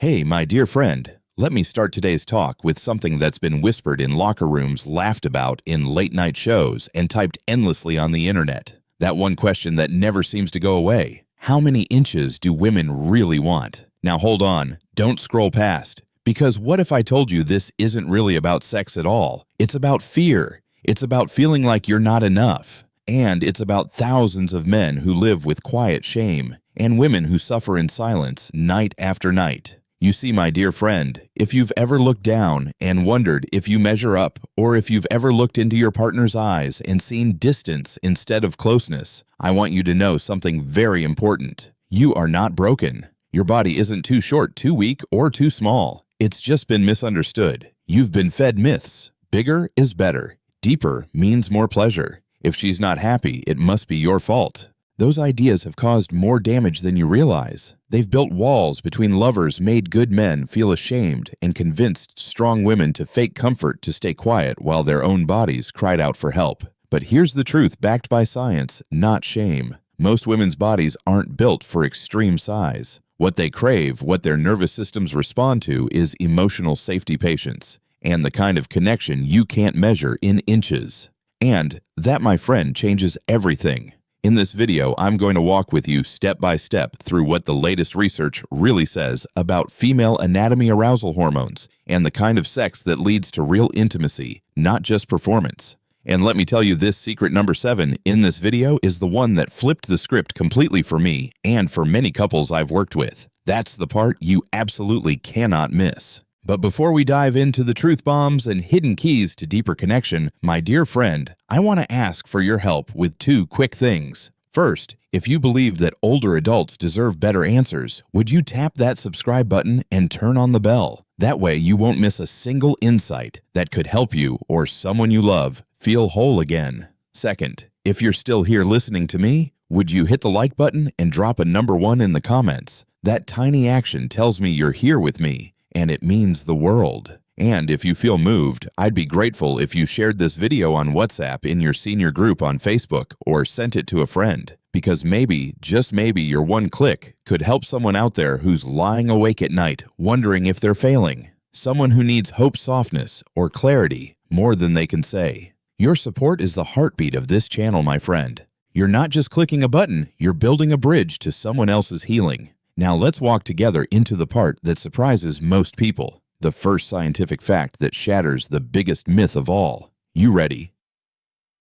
Hey, my dear friend, let me start today's talk with something that's been whispered in locker rooms, laughed about in late-night shows, and typed endlessly on the internet. That one question that never seems to go away. How many inches do women really want? Now hold on, don't scroll past. Because what if I told you this isn't really about sex at all? It's about fear. It's about feeling like you're not enough. And it's about thousands of men who live with quiet shame, and women who suffer in silence night after night. You see, my dear friend, if you've ever looked down and wondered if you measure up, or if you've ever looked into your partner's eyes and seen distance instead of closeness, I want you to know something very important. You are not broken. Your body isn't too short, too weak, or too small. It's just been misunderstood. You've been fed myths. Bigger is better. Deeper means more pleasure. If she's not happy, it must be your fault. Those ideas have caused more damage than you realize. They've built walls between lovers, made good men feel ashamed, and convinced strong women to fake comfort to stay quiet while their own bodies cried out for help. But here's the truth backed by science, not shame. Most women's bodies aren't built for extreme size. What they crave, what their nervous systems respond to, is emotional safety patience, and the kind of connection you can't measure in inches. And that, my friend, changes everything. In this video, I'm going to walk with you step by step through what the latest research really says about female anatomy arousal hormones and the kind of sex that leads to real intimacy, not just performance. And let me tell you, this secret number 7 in this video is the one that flipped the script completely for me and for many couples I've worked with. That's the part you absolutely cannot miss. But before we dive into the truth bombs and hidden keys to deeper connection, my dear friend, I want to ask for your help with 2 quick things. First, if you believe that older adults deserve better answers, would you tap that subscribe button and turn on the bell? That way you won't miss a single insight that could help you or someone you love feel whole again. Second, if you're still here listening to me, would you hit the like button and drop a number 1 in the comments? That tiny action tells me you're here with me, and it means the world. And if you feel moved, I'd be grateful if you shared this video on WhatsApp in your senior group on Facebook or sent it to a friend, because maybe, just maybe, your one click could help someone out there who's lying awake at night wondering if they're failing. Someone who needs hope, softness, or clarity more than they can say. Your support is the heartbeat of this channel, my friend. You're not just clicking a button, you're building a bridge to someone else's healing. Now let's walk together into the part that surprises most people. The first scientific fact that shatters the biggest myth of all. You ready?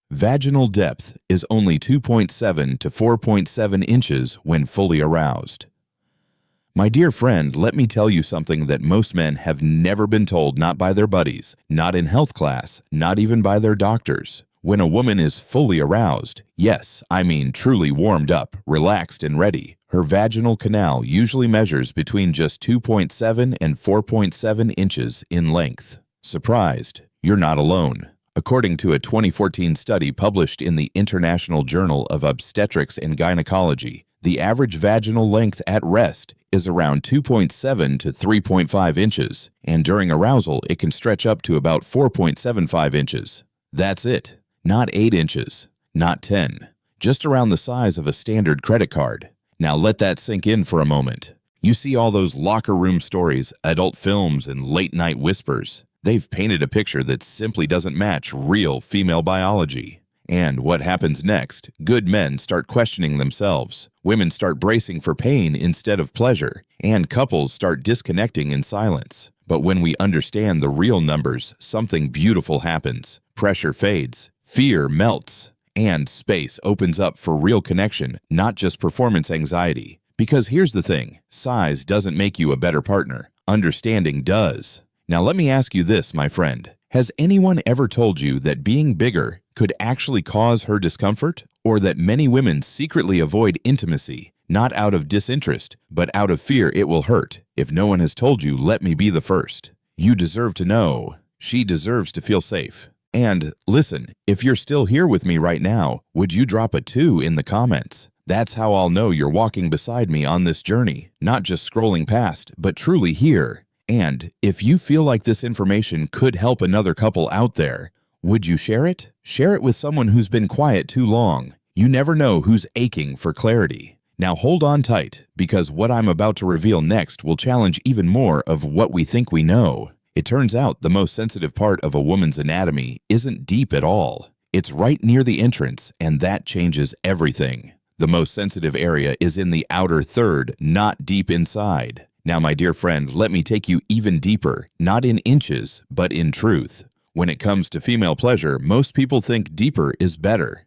Vaginal depth is only 2.7 to 4.7 inches when fully aroused. My dear friend, let me tell you something that most men have never been told, not by their buddies, not in health class, not even by their doctors. When a woman is fully aroused, yes, I mean truly warmed up, relaxed, and ready, her vaginal canal usually measures between just 2.7 and 4.7 inches in length. Surprised? You're not alone. According to a 2014 study published in the International Journal of Obstetrics and Gynecology, the average vaginal length at rest is around 2.7 to 3.5 inches, and during arousal it can stretch up to about 4.75 inches. That's it. Not 8 inches, not 10, just around the size of a standard credit card. Now let that sink in for a moment. You see all those locker room stories, adult films, and late-night whispers. They've painted a picture that simply doesn't match real female biology. And what happens next? Good men start questioning themselves. Women start bracing for pain instead of pleasure. And couples start disconnecting in silence. But when we understand the real numbers, something beautiful happens. Pressure fades. Fear melts, and space opens up for real connection, not just performance anxiety. Because here's the thing, size doesn't make you a better partner. Understanding does. Now let me ask you this, my friend. Has anyone ever told you that being bigger could actually cause her discomfort? Or that many women secretly avoid intimacy, not out of disinterest, but out of fear it will hurt? If no one has told you, let me be the first. You deserve to know. She deserves to feel safe. And listen, if you're still here with me right now, would you drop a 2 in the comments? That's how I'll know you're walking beside me on this journey, not just scrolling past, but truly here. And if you feel like this information could help another couple out there, would you share it? Share it with someone who's been quiet too long. You never know who's aching for clarity. Now hold on tight, because what I'm about to reveal next will challenge even more of what we think we know. It turns out the most sensitive part of a woman's anatomy isn't deep at all. It's right near the entrance, and that changes everything. The most sensitive area is in the outer third, not deep inside. Now, my dear friend, let me take you even deeper, not in inches, but in truth. When it comes to female pleasure, most people think deeper is better.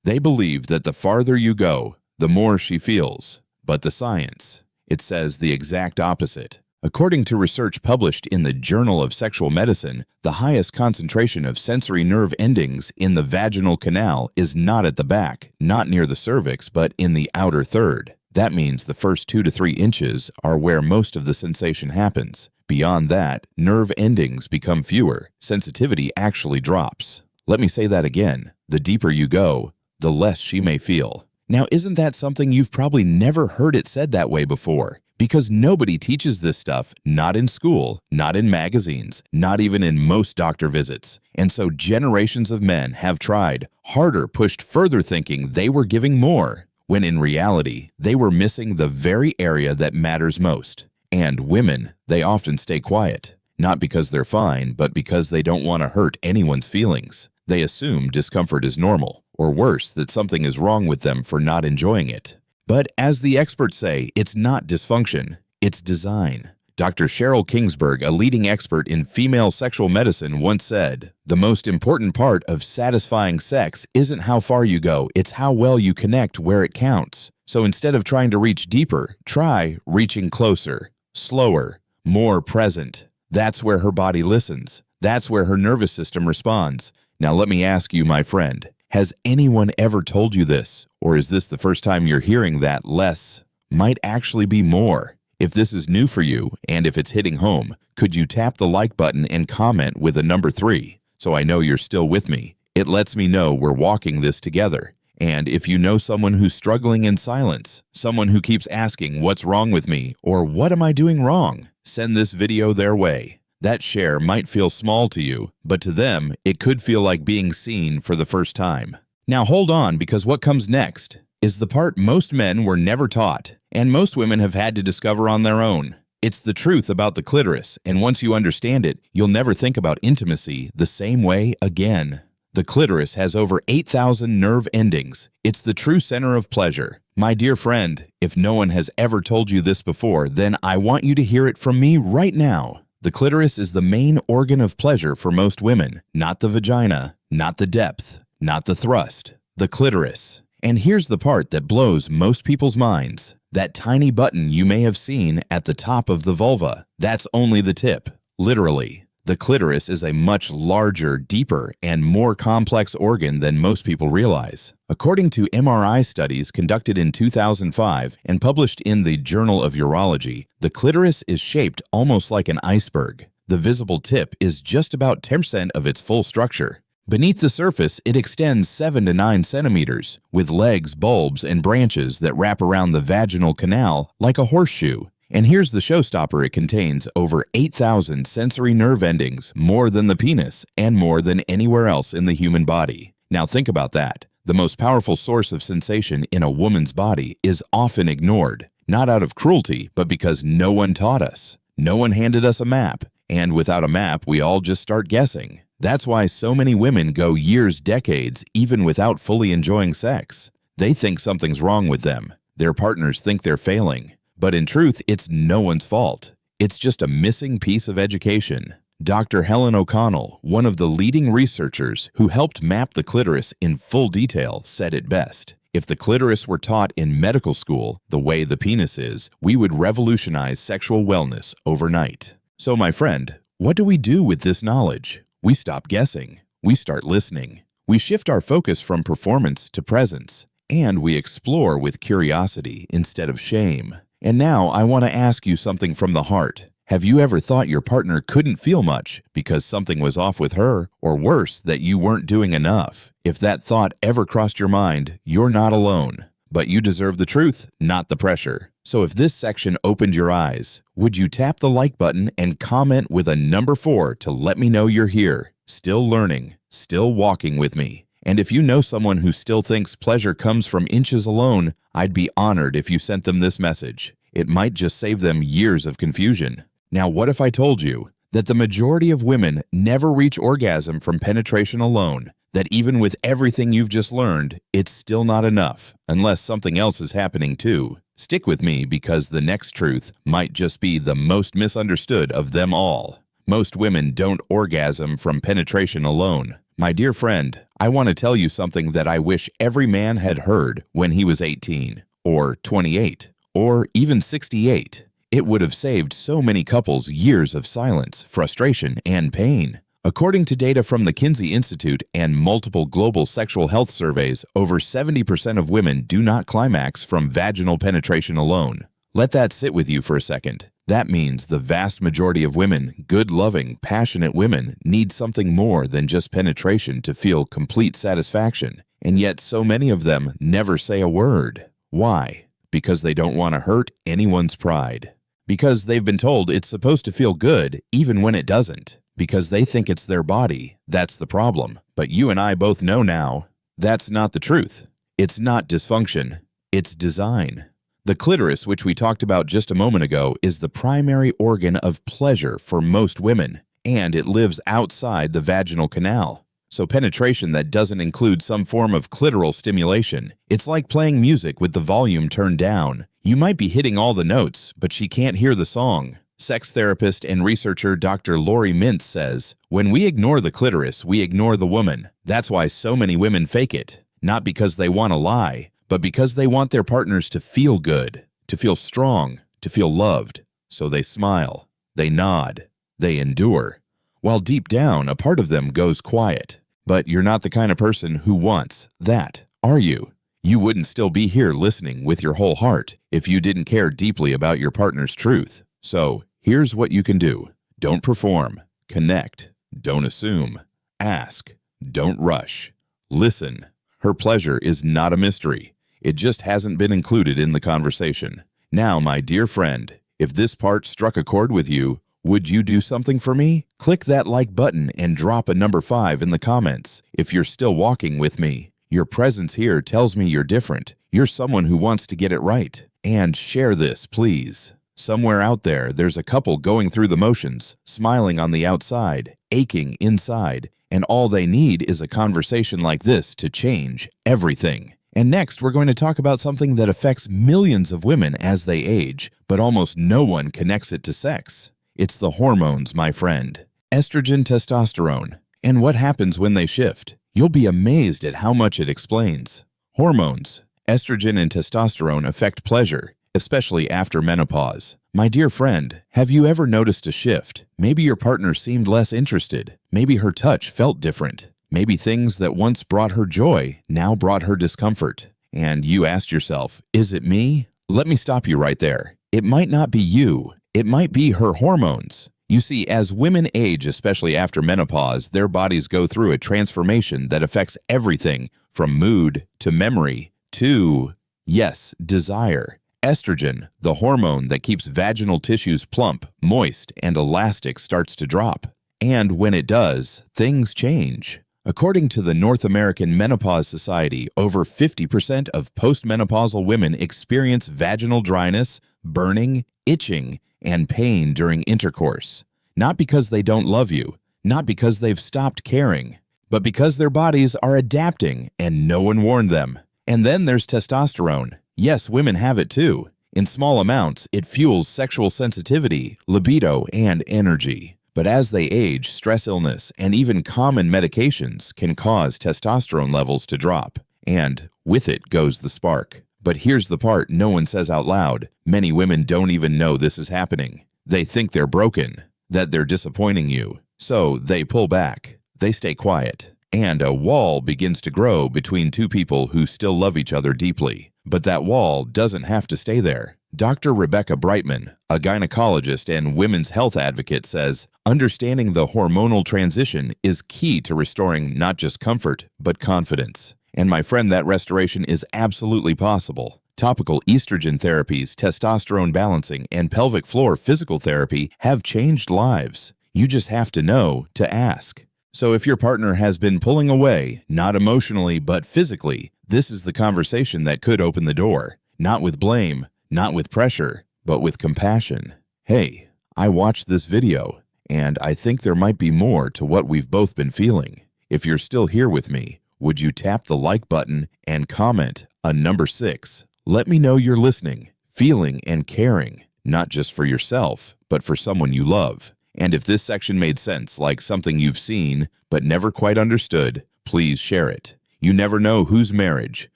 They believe that the farther you go, the more she feels. But the science, it says the exact opposite. According to research published in the Journal of Sexual Medicine, the highest concentration of sensory nerve endings in the vaginal canal is not at the back, not near the cervix, but in the outer third. That means the first 2 to 3 inches are where most of the sensation happens. Beyond that, nerve endings become fewer. Sensitivity actually drops. Let me say that again. The deeper you go, the less she may feel. Now, isn't that something you've probably never heard it said that way before? Because nobody teaches this stuff, not in school, not in magazines, not even in most doctor visits. And so generations of men have tried, harder, pushed further, thinking they were giving more, when in reality, they were missing the very area that matters most. And women, they often stay quiet, not because they're fine, but because they don't want to hurt anyone's feelings. They assume discomfort is normal, or worse, that something is wrong with them for not enjoying it. But as the experts say, it's not dysfunction, it's design. Dr. Cheryl Kingsburg, a leading expert in female sexual medicine, once said, "The most important part of satisfying sex isn't how far you go, it's how well you connect where it counts. So instead of trying to reach deeper, try reaching closer, slower, more present." That's where her body listens. That's where her nervous system responds. Now let me ask you, my friend, has anyone ever told you this? Or is this the first time you're hearing that less might actually be more? If this is new for you, and if it's hitting home, could you tap the like button and comment with a number 3, so I know you're still with me? It lets me know we're walking this together. And if you know someone who's struggling in silence, someone who keeps asking what's wrong with me, or what am I doing wrong, send this video their way. That share might feel small to you, but to them, it could feel like being seen for the first time. Now hold on, because what comes next is the part most men were never taught, and most women have had to discover on their own. It's the truth about the clitoris, and once you understand it, you'll never think about intimacy the same way again. The clitoris has over 8,000 nerve endings. It's the true center of pleasure. My dear friend, if no one has ever told you this before, then I want you to hear it from me right now. The clitoris is the main organ of pleasure for most women, not the vagina, not the depth, not the thrust, the clitoris. And here's the part that blows most people's minds. That tiny button you may have seen at the top of the vulva, that's only the tip, literally. The clitoris is a much larger, deeper, and more complex organ than most people realize. According to MRI studies conducted in 2005 and published in the Journal of Urology, the clitoris is shaped almost like an iceberg. The visible tip is just about 10% of its full structure. Beneath the surface, it extends 7 to 9 centimeters, with legs, bulbs, and branches that wrap around the vaginal canal like a horseshoe. And here's the showstopper: it contains over 8,000 sensory nerve endings, more than the penis, and more than anywhere else in the human body. Now think about that. The most powerful source of sensation in a woman's body is often ignored, not out of cruelty, but because no one taught us. No one handed us a map, and without a map, we all just start guessing. That's why so many women go years, decades, even without fully enjoying sex. They think something's wrong with them. Their partners think they're failing. But in truth, it's no one's fault. It's just a missing piece of education. Dr. Helen O'Connell, one of the leading researchers who helped map the clitoris in full detail, said it best. If the clitoris were taught in medical school the way the penis is, we would revolutionize sexual wellness overnight. So, my friend, what do we do with this knowledge? We stop guessing. We start listening. We shift our focus from performance to presence. And we explore with curiosity instead of shame. And now I want to ask you something from the heart. Have you ever thought your partner couldn't feel much because something was off with her, or worse, that you weren't doing enough? If that thought ever crossed your mind, you're not alone. But you deserve the truth, not the pressure. So if this section opened your eyes, would you tap the like button and comment with a number 4 to let me know you're here, still learning, still walking with me? And if you know someone who still thinks pleasure comes from inches alone, I'd be honored if you sent them this message. It might just save them years of confusion. Now, what if I told you that the majority of women never reach orgasm from penetration alone? That even with everything you've just learned, it's still not enough, unless something else is happening too. Stick with me because the next truth might just be the most misunderstood of them all. Most women don't orgasm from penetration alone. My dear friend, I want to tell you something that I wish every man had heard when he was 18, or 28, or even 68. It would have saved so many couples years of silence, frustration, and pain. According to data from the Kinsey Institute and multiple global sexual health surveys, over 70% of women do not climax from vaginal penetration alone. Let that sit with you for a second. That means the vast majority of women, good-loving, passionate women, need something more than just penetration to feel complete satisfaction. And yet so many of them never say a word. Why? Because they don't want to hurt anyone's pride. Because they've been told it's supposed to feel good even when it doesn't. Because they think it's their body. That's the problem. But you and I both know now, that's not the truth. It's not dysfunction. It's design. The clitoris, which we talked about just a moment ago, is the primary organ of pleasure for most women, and it lives outside the vaginal canal. So penetration that doesn't include some form of clitoral stimulation, it's like playing music with the volume turned down. You might be hitting all the notes, but she can't hear the song. Sex therapist and researcher Dr. Lori Mintz says, "When we ignore the clitoris, we ignore the woman. That's why so many women fake it. Not because they want to lie, but because they want their partners to feel good, to feel strong, to feel loved. So they smile, they nod, they endure. While deep down, a part of them goes quiet. But you're not the kind of person who wants that, are you? You wouldn't still be here listening with your whole heart if you didn't care deeply about your partner's truth. So here's what you can do. Don't perform. Connect. Don't assume. Ask. Don't rush. Listen. Her pleasure is not a mystery. It just hasn't been included in the conversation. Now, my dear friend, if this part struck a chord with you, would you do something for me? Click that like button and drop a number 5 in the comments if you're still walking with me. Your presence here tells me you're different. You're someone who wants to get it right. And share this, please. Somewhere out there, there's a couple going through the motions, smiling on the outside, aching inside, and all they need is a conversation like this to change everything. And next, we're going to talk about something that affects millions of women as they age, but almost no one connects it to sex. It's the hormones, my friend. Estrogen, testosterone. And what happens when they shift? You'll be amazed at how much it explains. Hormones. Estrogen and testosterone affect pleasure, especially after menopause. My dear friend, have you ever noticed a shift? Maybe your partner seemed less interested. Maybe her touch felt different. Maybe things that once brought her joy now brought her discomfort. And you asked yourself, is it me? Let me stop you right there. It might not be you. It might be her hormones. You see, as women age, especially after menopause, their bodies go through a transformation that affects everything from mood to memory to, yes, desire. Estrogen, the hormone that keeps vaginal tissues plump, moist, and elastic, starts to drop. And when it does, things change. According to the North American Menopause Society, over 50% of postmenopausal women experience vaginal dryness, burning, itching, and pain during intercourse. Not because they don't love you, not because they've stopped caring, but because their bodies are adapting and no one warned them. And then there's testosterone. Yes, women have it too. In small amounts, it fuels sexual sensitivity, libido, and energy. But as they age, stress, illness, and even common medications can cause testosterone levels to drop. And with it goes the spark. But here's the part no one says out loud. Many women don't even know this is happening. They think they're broken, that they're disappointing you. So they pull back. They stay quiet. And a wall begins to grow between two people who still love each other deeply. But that wall doesn't have to stay there. Dr. Rebecca Brightman, a gynecologist and women's health advocate, says, understanding the hormonal transition is key to restoring not just comfort, but confidence. And my friend, that restoration is absolutely possible. Topical estrogen therapies, testosterone balancing, and pelvic floor physical therapy have changed lives. You just have to know to ask. So if your partner has been pulling away, not emotionally but physically, this is the conversation that could open the door. Not with blame, not with pressure, but with compassion. Hey, I watched this video, and I think there might be more to what we've both been feeling. If you're still here with me, would you tap the like button and comment a number 6? Let me know you're listening, feeling, and caring, not just for yourself, but for someone you love. And if this section made sense, like something you've seen but never quite understood, please share it. You never know whose marriage,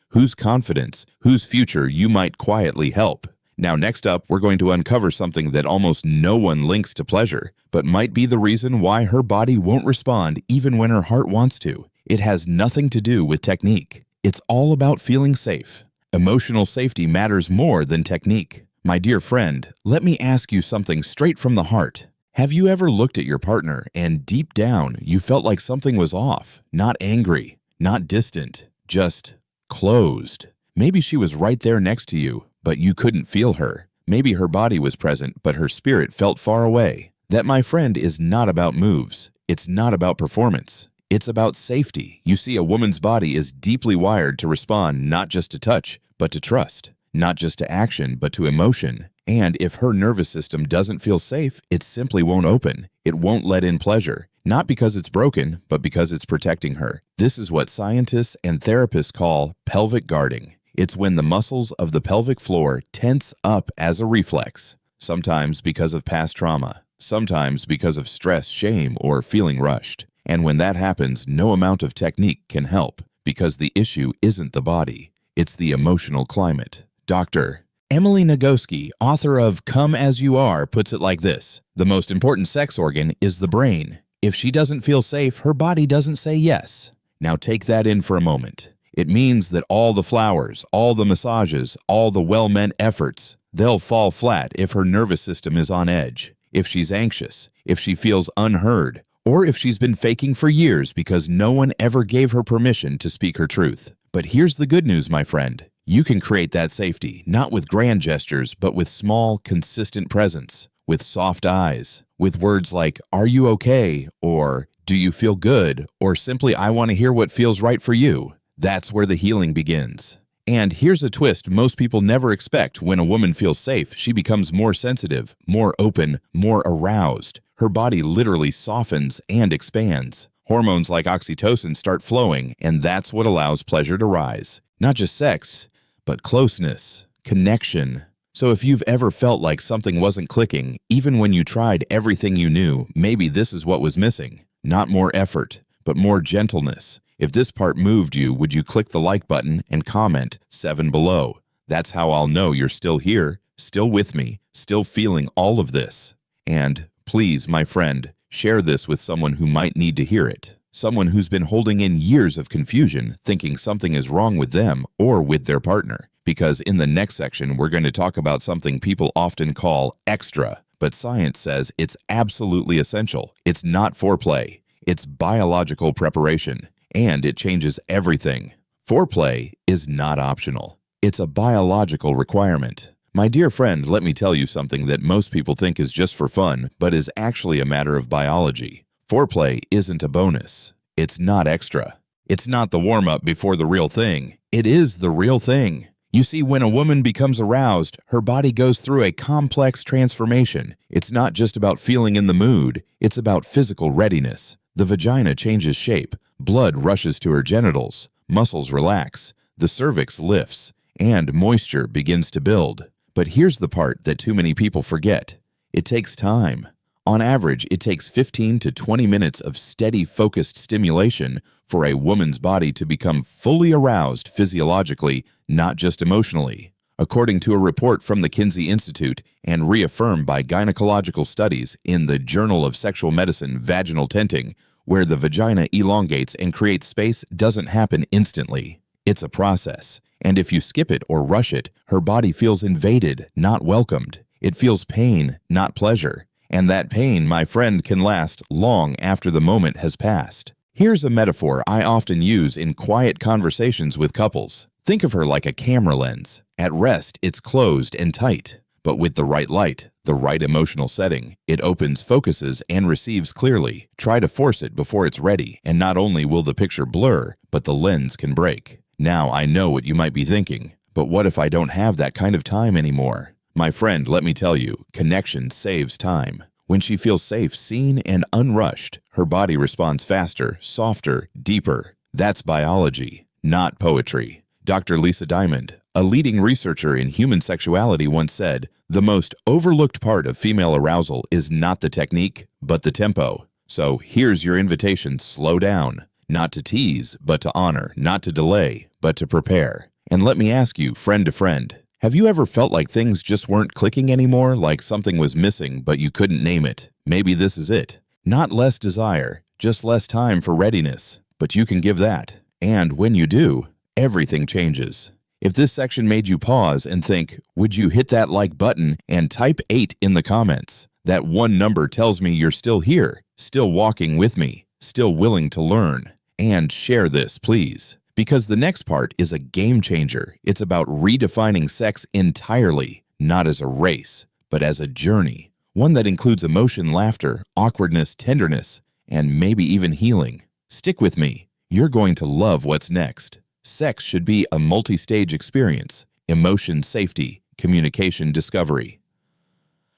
whose confidence, whose future you might quietly help. Now, next up, we're going to uncover something that almost no one links to pleasure, but might be the reason why her body won't respond even when her heart wants to. It has nothing to do with technique. It's all about feeling safe. Emotional safety matters more than technique. My dear friend, let me ask you something straight from the heart. Have you ever looked at your partner and deep down you felt like something was off? Not angry, not distant, just closed. Maybe she was right there next to you, but you couldn't feel her. Maybe her body was present, but her spirit felt far away. That, my friend, is not about moves. It's not about performance. It's about safety. You see, a woman's body is deeply wired to respond not just to touch, but to trust. Not just to action, but to emotion. And if her nervous system doesn't feel safe, it simply won't open. It won't let in pleasure. Not because it's broken, but because it's protecting her. This is what scientists and therapists call pelvic guarding. It's when the muscles of the pelvic floor tense up as a reflex, sometimes because of past trauma, sometimes because of stress, shame, or feeling rushed. And when that happens, no amount of technique can help, because the issue isn't the body, it's the emotional climate. Dr. Emily Nagoski, author of Come As You Are, puts it like this: the most important sex organ is the brain. If she doesn't feel safe, her body doesn't say yes. Now take that in for a moment. It means that all the flowers, all the massages, all the well-meant efforts, they'll fall flat if her nervous system is on edge, if she's anxious, if she feels unheard, or if she's been faking for years because no one ever gave her permission to speak her truth. But here's the good news, my friend. You can create that safety, not with grand gestures, but with small, consistent presence, with soft eyes, with words like, "Are you okay?" or "Do you feel good?" or simply, "I want to hear what feels right for you." That's where the healing begins. And here's a twist most people never expect. When a woman feels safe, she becomes more sensitive, more open, more aroused. Her body literally softens and expands. Hormones like oxytocin start flowing, and that's what allows pleasure to rise. Not just sex, but closeness, connection. So if you've ever felt like something wasn't clicking, even when you tried everything you knew, maybe this is what was missing. Not more effort, but more gentleness. If this part moved you, would you click the like button and comment 7 below? That's how I'll know you're still here, still with me, still feeling all of this. And please, my friend, share this with someone who might need to hear it. Someone who's been holding in years of confusion, thinking something is wrong with them or with their partner. Because in the next section, we're going to talk about something people often call extra, but science says it's absolutely essential. It's not foreplay. It's biological preparation, and it changes everything. Foreplay is not optional. It's a biological requirement. My dear friend, let me tell you something that most people think is just for fun, but is actually a matter of biology. Foreplay isn't a bonus. It's not extra. It's not the warm-up before the real thing. It is the real thing. You see, when a woman becomes aroused, her body goes through a complex transformation. It's not just about feeling in the mood. It's about physical readiness. The vagina changes shape. Blood rushes to her genitals. Muscles relax. The cervix lifts. And moisture begins to build. But here's the part that too many people forget. It takes time. On average, it takes 15 to 20 minutes of steady, focused stimulation for a woman's body to become fully aroused physiologically, not just emotionally. According to a report from the Kinsey Institute and reaffirmed by gynecological studies in the Journal of Sexual Medicine, vaginal tenting, where the vagina elongates and creates space, doesn't happen instantly. It's a process. And if you skip it or rush it, her body feels invaded, not welcomed. It feels pain, not pleasure. And that pain, my friend, can last long after the moment has passed. Here's a metaphor I often use in quiet conversations with couples. Think of her like a camera lens. At rest, it's closed and tight. But with the right light, the right emotional setting, it opens, focuses, and receives clearly. Try to force it before it's ready, and not only will the picture blur, but the lens can break. Now I know what you might be thinking, but what if I don't have that kind of time anymore? My friend, let me tell you, connection saves time. When she feels safe, seen, and unrushed, her body responds faster, softer, deeper. That's biology, not poetry. Dr. Lisa Diamond, a leading researcher in human sexuality, once said, "The most overlooked part of female arousal is not the technique, but the tempo." So here's your invitation: slow down. Not to tease, but to honor. Not to delay, but to prepare. And let me ask you, friend to friend, have you ever felt like things just weren't clicking anymore, like something was missing but you couldn't name it? Maybe this is it. Not less desire, just less time for readiness. But you can give that. And when you do, everything changes. If this section made you pause and think, would you hit that like button and type 8 in the comments? That one number tells me you're still here, still walking with me, still willing to learn. And share this, please. Because the next part is a game changer. It's about redefining sex entirely, not as a race, but as a journey. One that includes emotion, laughter, awkwardness, tenderness, and maybe even healing. Stick with me. You're going to love what's next. Sex should be a multi-stage experience: emotion, safety, communication, discovery.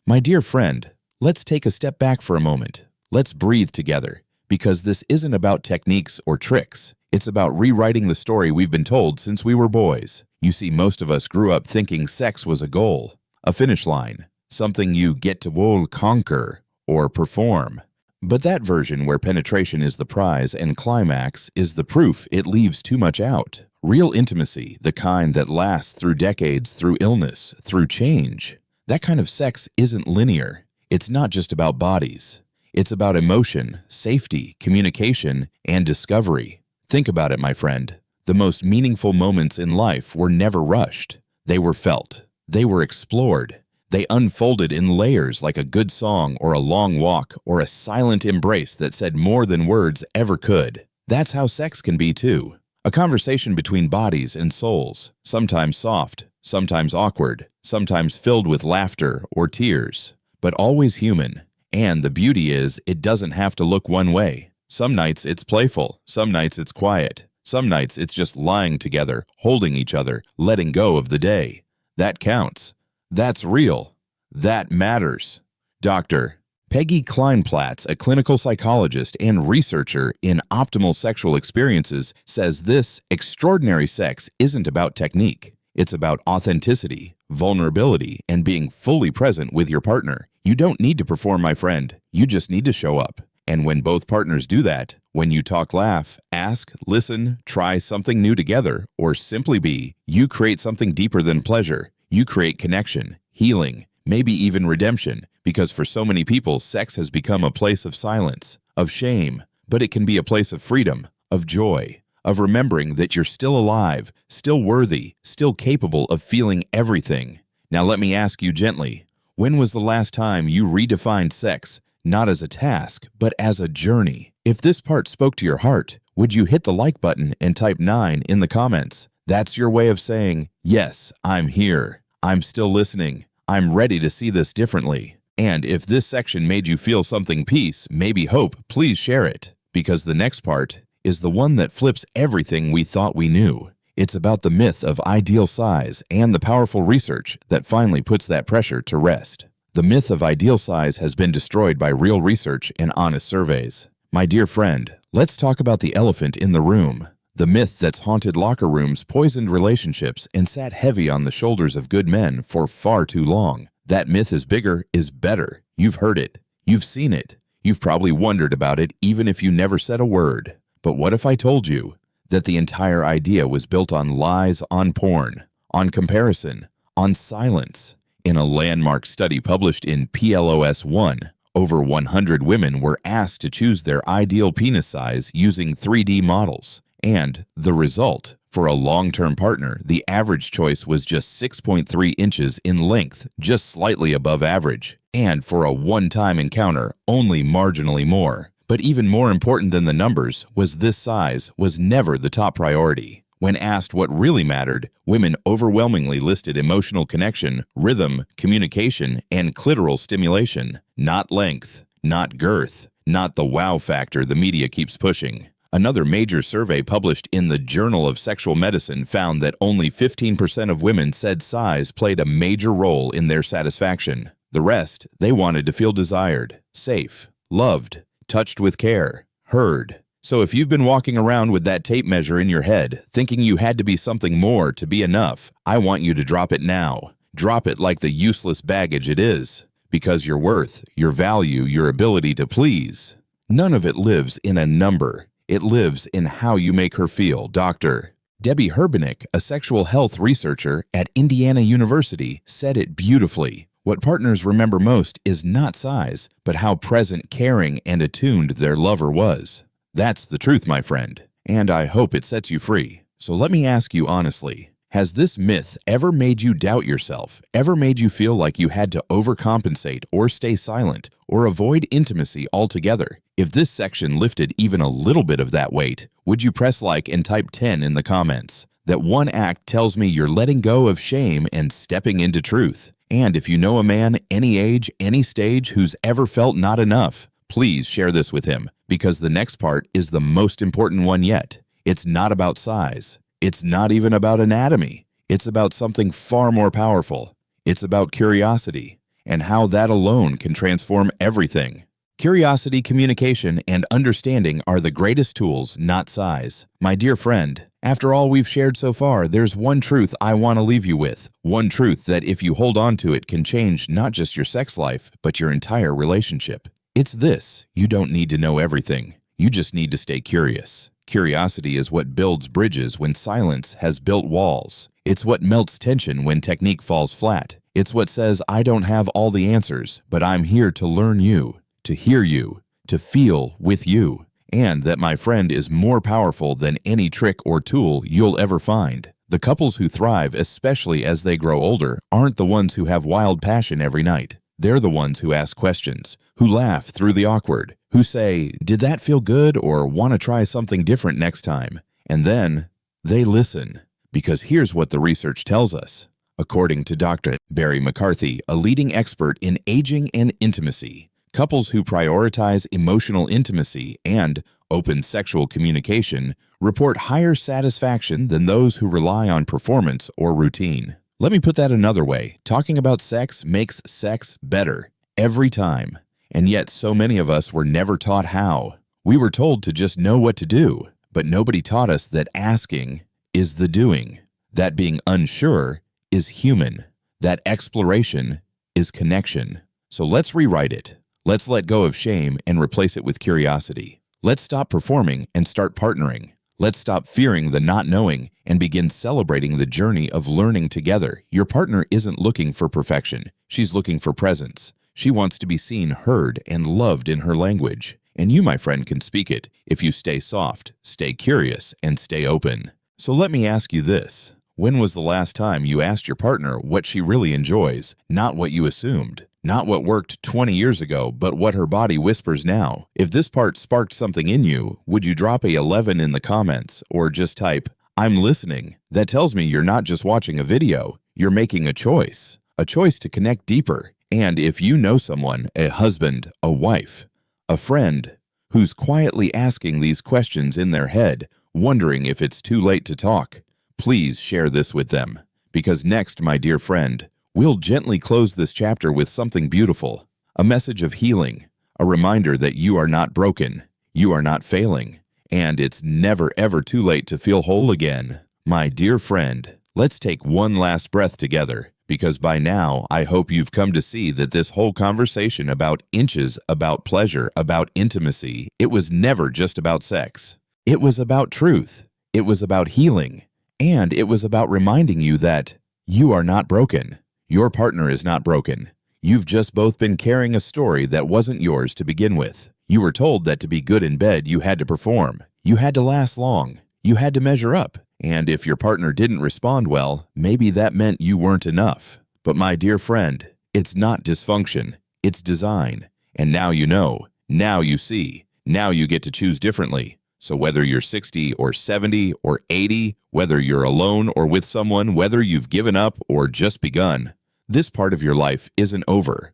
My dear friend, let's take a step back for a moment. Let's breathe together, because this isn't about techniques or tricks. It's about rewriting the story we've been told since we were boys. You see, most of us grew up thinking sex was a goal, a finish line, something you get to conquer or perform. But that version where penetration is the prize and climax is the proof it leaves too much out. Real intimacy, the kind that lasts through decades, through illness, through change. That kind of sex isn't linear. It's not just about bodies. It's about emotion, safety, communication, and discovery. Think about it, my friend. The most meaningful moments in life were never rushed. They were felt. They were explored. They unfolded in layers, like a good song or a long walk or a silent embrace that said more than words ever could. That's how sex can be too. A conversation between bodies and souls, sometimes soft, sometimes awkward, sometimes filled with laughter or tears, but always human. And the beauty is, it doesn't have to look one way. Some nights it's playful, some nights it's quiet, some nights it's just lying together, holding each other, letting go of the day. That counts. That's real. That matters. Dr. Peggy Kleinplatz, a clinical psychologist and researcher in optimal sexual experiences, says this extraordinary sex isn't about technique. It's about authenticity, vulnerability, and being fully present with your partner. You don't need to perform, my friend. You just need to show up. And when both partners do that, when you talk, laugh, ask, listen, try something new together, or simply be, you create something deeper than pleasure. You create connection, healing, maybe even redemption, because for so many people, sex has become a place of silence, of shame, but it can be a place of freedom, of joy, of remembering that you're still alive, still worthy, still capable of feeling everything. Now let me ask you gently, when was the last time you redefined sex? Not as a task, but as a journey. If this part spoke to your heart, would you hit the like button and type 9 in the comments? That's your way of saying, yes, I'm here. I'm still listening. I'm ready to see this differently. And if this section made you feel something, peace, maybe hope, please share it. Because the next part is the one that flips everything we thought we knew. It's about the myth of ideal size and the powerful research that finally puts that pressure to rest. The myth of ideal size has been destroyed by real research and honest surveys. My dear friend, let's talk about the elephant in the room. The myth that's haunted locker rooms, poisoned relationships, and sat heavy on the shoulders of good men for far too long. That myth is bigger, is better. You've heard it. You've seen it. You've probably wondered about it even if you never said a word. But what if I told you that the entire idea was built on lies, on porn, on comparison, on silence? In a landmark study published in PLOS One, over 100 women were asked to choose their ideal penis size using 3D models. And the result, for a long-term partner, the average choice was just 6.3 inches in length, just slightly above average. And for a one-time encounter, only marginally more. But even more important than the numbers was this size was never the top priority. When asked what really mattered, women overwhelmingly listed emotional connection, rhythm, communication, and clitoral stimulation, not length, not girth, not the wow factor the media keeps pushing. Another major survey published in the Journal of Sexual Medicine found that only 15% of women said size played a major role in their satisfaction. The rest, they wanted to feel desired, safe, loved, touched with care, heard. So if you've been walking around with that tape measure in your head, thinking you had to be something more to be enough, I want you to drop it now. Drop it like the useless baggage it is. Because your worth, your value, your ability to please, none of it lives in a number. It lives in how you make her feel. Dr. Debbie Herbenick, a sexual health researcher at Indiana University, said it beautifully. What partners remember most is not size, but how present, caring, and attuned their lover was. That's the truth, my friend, and I hope it sets you free. So let me ask you honestly, has this myth ever made you doubt yourself, ever made you feel like you had to overcompensate or stay silent or avoid intimacy altogether? If this section lifted even a little bit of that weight, would you press like and type 10 in the comments? That one act tells me you're letting go of shame and stepping into truth. And if you know a man, any age, any stage, who's ever felt not enough, please share this with him, because the next part is the most important one yet. It's not about size. It's not even about anatomy. It's about something far more powerful. It's about curiosity, and how that alone can transform everything. Curiosity, communication, and understanding are the greatest tools, not size. My dear friend, after all we've shared so far, there's one truth I want to leave you with. One truth that if you hold on to it can change not just your sex life, but your entire relationship. It's this: you don't need to know everything. You just need to stay curious. Curiosity is what builds bridges when silence has built walls. It's what melts tension when technique falls flat. It's what says, I don't have all the answers, but I'm here to learn you, to hear you, to feel with you. And that, my friend, is more powerful than any trick or tool you'll ever find. The couples who thrive, especially as they grow older, aren't the ones who have wild passion every night. They're the ones who ask questions, who laugh through the awkward, who say, did that feel good, or want to try something different next time? And then they listen. Because here's what the research tells us. According to Dr. Barry McCarthy, a leading expert in aging and intimacy, couples who prioritize emotional intimacy and open sexual communication report higher satisfaction than those who rely on performance or routine. Let me put that another way. Talking about sex makes sex better every time. And yet so many of us were never taught how. We were told to just know what to do, but nobody taught us that asking is the doing, that being unsure is human, that exploration is connection. So let's rewrite it. Let's let go of shame and replace it with curiosity. Let's stop performing and start partnering. Let's stop fearing the not knowing and begin celebrating the journey of learning together. Your partner isn't looking for perfection. She's looking for presence. She wants to be seen, heard, and loved in her language. And you, my friend, can speak it if you stay soft, stay curious, and stay open. So let me ask you this. When was the last time you asked your partner what she really enjoys, not what you assumed? Not what worked 20 years ago, but what her body whispers now. If this part sparked something in you, would you drop a 11 in the comments or just type, I'm listening? That tells me you're not just watching a video, you're making a choice to connect deeper. And if you know someone, a husband, a wife, a friend, who's quietly asking these questions in their head, wondering if it's too late to talk, please share this with them. Because next, my dear friend, we'll gently close this chapter with something beautiful, a message of healing, a reminder that you are not broken, you are not failing, and it's never ever too late to feel whole again. My dear friend, let's take one last breath together, because by now I hope you've come to see that this whole conversation about inches, about pleasure, about intimacy, it was never just about sex. It was about truth, it was about healing, and it was about reminding you that you are not broken. Your partner is not broken. You've just both been carrying a story that wasn't yours to begin with. You were told that to be good in bed, you had to perform. You had to last long. You had to measure up. And if your partner didn't respond well, maybe that meant you weren't enough. But my dear friend, it's not dysfunction. It's design. And now you know. Now you see. Now you get to choose differently. So whether you're 60 or 70 or 80, whether you're alone or with someone, whether you've given up or just begun, this part of your life isn't over.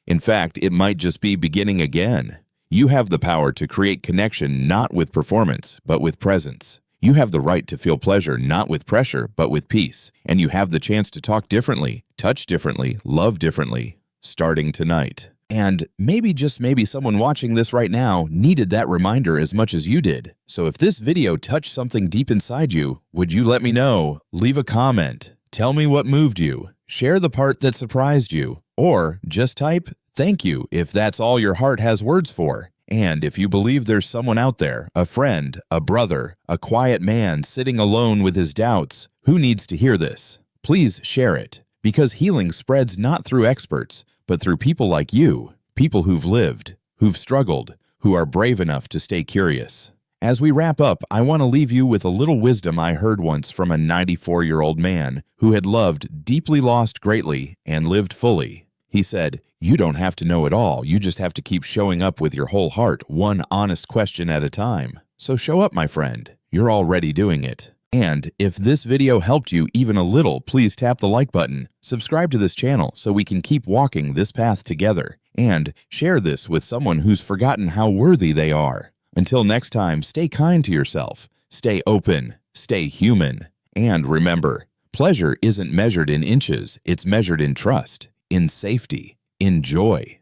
In fact, it might just be beginning again. You have the power to create connection not with performance, but with presence. You have the right to feel pleasure not with pressure, but with peace. And you have the chance to talk differently, touch differently, love differently, starting tonight. And maybe, just maybe, someone watching this right now needed that reminder as much as you did. So if this video touched something deep inside you, would you let me know? Leave a comment. Tell me what moved you. Share the part that surprised you. Or just type "thank you" if that's all your heart has words for. And if you believe there's someone out there, a friend, a brother, a quiet man sitting alone with his doubts, who needs to hear this, please share it. Because healing spreads not through experts, but through people like you, people who've lived, who've struggled, who are brave enough to stay curious. As we wrap up, I want to leave you with a little wisdom I heard once from a 94-year-old man who had loved, deeply lost greatly, and lived fully. He said, "You don't have to know it all. You just have to keep showing up with your whole heart, one honest question at a time. So show up, my friend. You're already doing it." And if this video helped you even a little, please tap the like button, subscribe to this channel so we can keep walking this path together, and share this with someone who's forgotten how worthy they are. Until next time, stay kind to yourself, stay open, stay human, and remember, pleasure isn't measured in inches, it's measured in trust, in safety, in joy.